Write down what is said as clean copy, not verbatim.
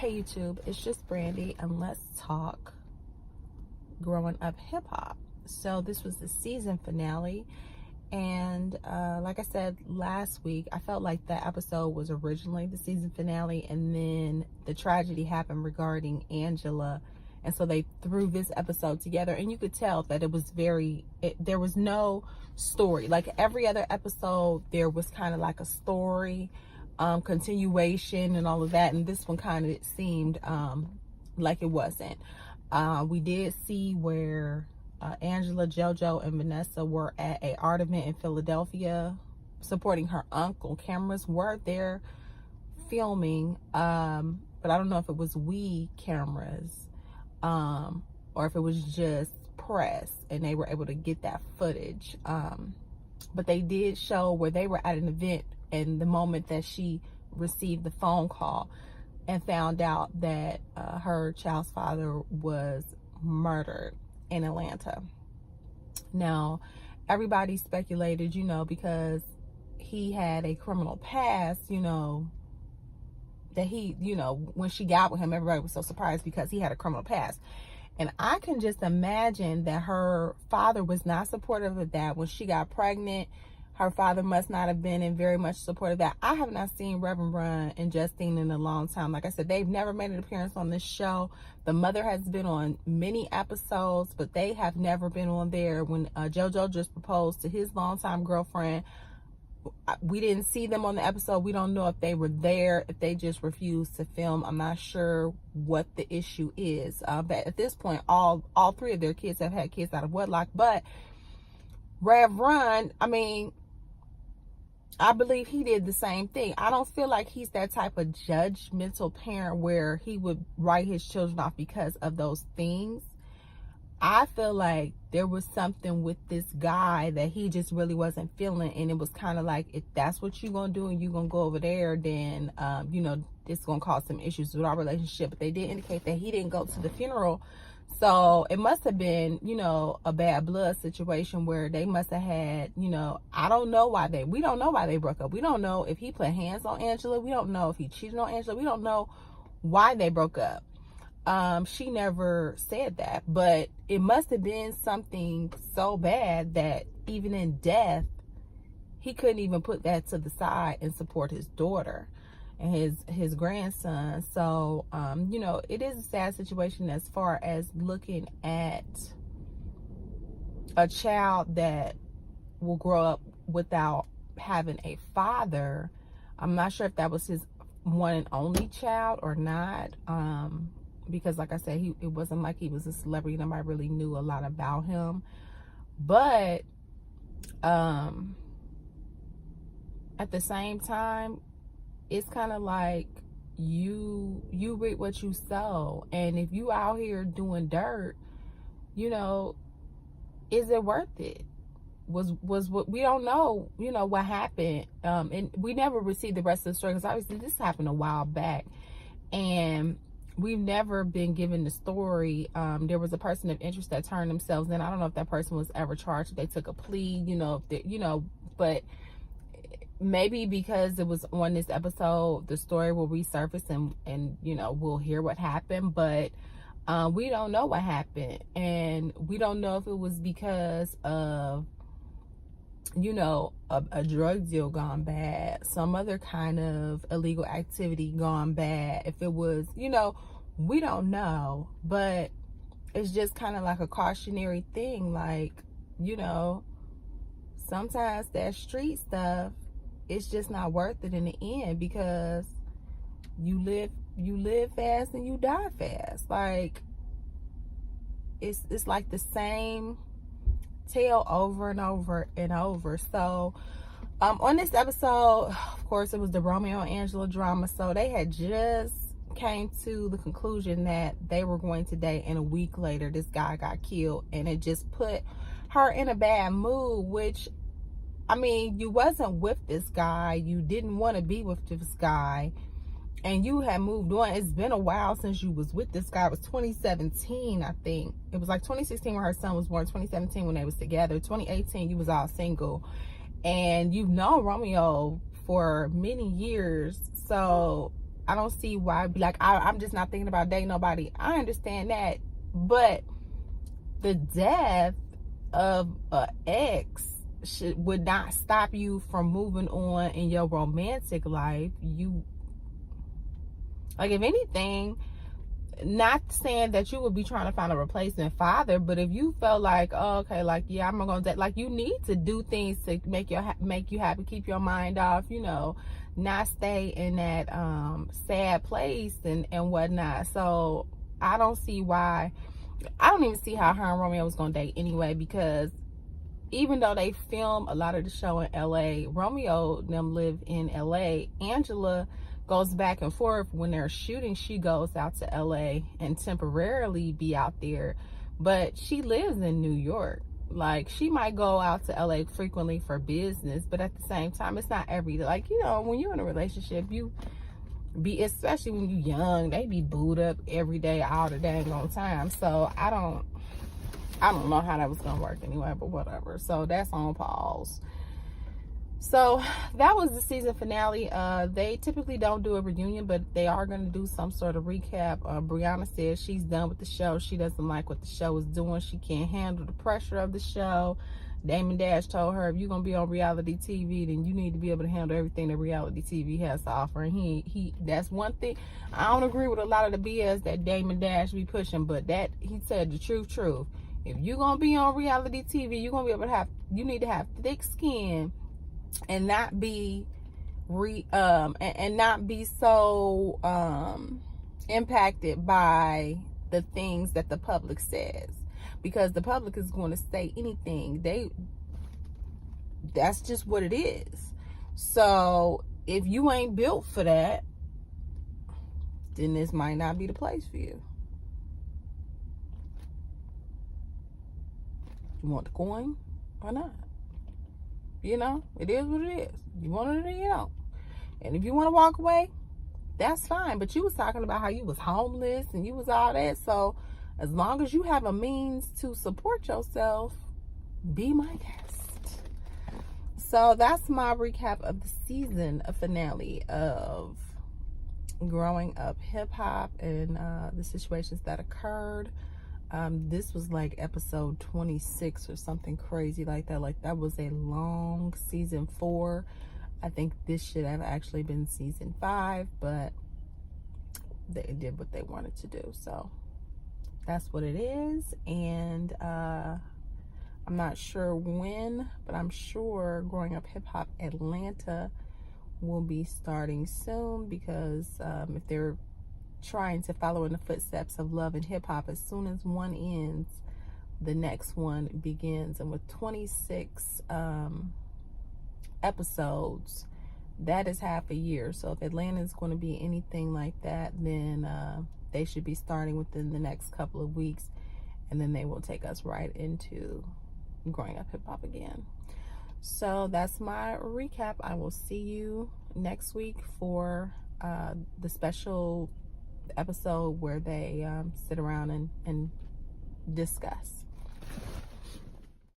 Hey YouTube, it's just Brandy, and let's talk growing up hip hop. So this was the season finale, and like I said last week, I felt like that episode was originally the season finale, and then the tragedy happened regarding Angela, and so they threw this episode together, and you could tell that it was there was no story. Like every other episode, there was kind of like a story, continuation and all of that, and this one kind of seemed like it wasn't. We did see where Angela, JoJo, and Vanessa were at a art event in Philadelphia supporting her uncle. Cameras were there filming, but I don't know if it was cameras or if it was just press and they were able to get that footage. But they did show where they were at an event and the moment that she received the phone call and found out that her child's father was murdered in Atlanta. Now, everybody speculated, because he had a criminal past, that he, when she got with him, everybody was so surprised because he had a criminal past. And I can just imagine that her father was not supportive of that. When she got pregnant, her father must not have been in very much support of that. I have not seen Reverend Run and Justine in a long time. Like I said, they've never made an appearance on this show. The mother has been on many episodes, but they have never been on there. When JoJo just proposed to his longtime girlfriend, we didn't see them on the episode. We don't know if they were there, if they just refused to film. I'm not sure what the issue is. But at this point, all three of their kids have had kids out of wedlock. But Rev Run, I believe he did the same thing. I don't feel like he's that type of judgmental parent where he would write his children off because of those things. I feel like there was something with this guy that he just really wasn't feeling, and it was kind of like, if that's what you're gonna do and you're gonna go over there, then it's gonna cause some issues with our relationship. But they did indicate that he didn't go to the funeral, so it must have been a bad blood situation where they must have had I don't know why we don't know why they broke up. We don't know if he put hands on Angela. We don't know if he cheated on Angela. We don't know why they broke up. She never said that, but it must have been something so bad that even in death, he couldn't even put that to the side and support his daughter and his grandson. So, it is a sad situation as far as looking at a child that will grow up without having a father. I'm not sure if that was his one and only child or not. Because like I said, it wasn't like he was a celebrity. Nobody really knew a lot about him. But at the same time, it's kind of like you reap what you sow. And if you out here doing dirt, is it worth it? Was what we don't know, what happened. And we never received the rest of the story because obviously this happened a while back. And we've never been given the story. There was a person of interest that turned themselves in. I don't know if that person was ever charged, if they took a plea, but maybe because it was on this episode, the story will resurface and we'll hear what happened. But we don't know what happened, and we don't know if it was because of a drug deal gone bad, some other kind of illegal activity gone bad. If it was, we don't know. But it's just kind of like a cautionary thing. Like, sometimes that street stuff, it's just not worth it in the end, because you live fast and you die fast. Like, it's like the same tale over and over and over. So on this episode, of course, it was the Romeo and Angela drama. So they had just came to the conclusion that they were going to date, and a week later this guy got killed, and it just put her in a bad mood. Which, you wasn't with this guy, you didn't want to be with this guy, and you had moved on. It's been a while since you was with this guy. It was 2017, I think. It was like 2016 when her son was born, 2017 when they was together, 2018 you was all single, and you've known Romeo for many years. So I don't see why. Like, I'm just not thinking about dating nobody. I understand that, but the death of an ex would not stop you from moving on in your romantic life. You, like, if anything, not saying that you would be trying to find a replacement father, but if you felt like, oh, okay, like, yeah, I'm gonna that, like, you need to do things to make you happy, keep your mind off, you know, not stay in that sad place and whatnot. So I don't see why. I don't even see how her and Romeo was gonna date anyway, because even though they film a lot of the show in LA, Romeo and them live in LA. Angela goes back and forth. When they're shooting, she goes out to LA and temporarily be out there, but she lives in New York. Like, she might go out to LA frequently for business, but at the same time, it's not every day. Like, you know, when you're in a relationship, you be, especially when you're young, they be booed up every day, all the dang on time. So I don't know how that was gonna work anyway, but whatever. So that's on pause. So that was the season finale. They typically don't do a reunion, but they are going to do some sort of recap. Brianna says she's done with the show. She doesn't like what the show is doing. She can't handle the pressure of the show. Damon Dash told her, if you're going to be on reality TV, then you need to be able to handle everything that reality TV has to offer. And he that's one thing. I don't agree with a lot of the BS that Damon Dash be pushing, but that, he said the truth. If you're going to be on reality TV, you're going to be able to you need to have thick skin and not be and not be so impacted by the things that the public says, because the public is going to say anything. That's just what it is. So if you ain't built for that, then this might not be the place for you. You want the coin or not? You know, it is what it is. You want it or you don't. And if you want to walk away, that's fine. But you was talking about how you was homeless and you was all that. So as long as you have a means to support yourself, be my guest. So that's my recap of the season finale of Growing Up Hip Hop and the situations that occurred. This was like episode 26 or something crazy like that. Like, that was a long season 4. I think this should have actually been season 5, but they did what they wanted to do. So that's what it is. And I'm not sure when, but I'm sure Growing Up Hip Hop Atlanta will be starting soon, because if they're trying to follow in the footsteps of Love and Hip Hop, as soon as one ends, the next one begins. And with 26 episodes, that is half a year. So if Atlanta is going to be anything like that, then they should be starting within the next couple of weeks, and then they will take us right into Growing Up Hip Hop again. So that's my recap. I will see you next week for the special episode where they sit around and discuss.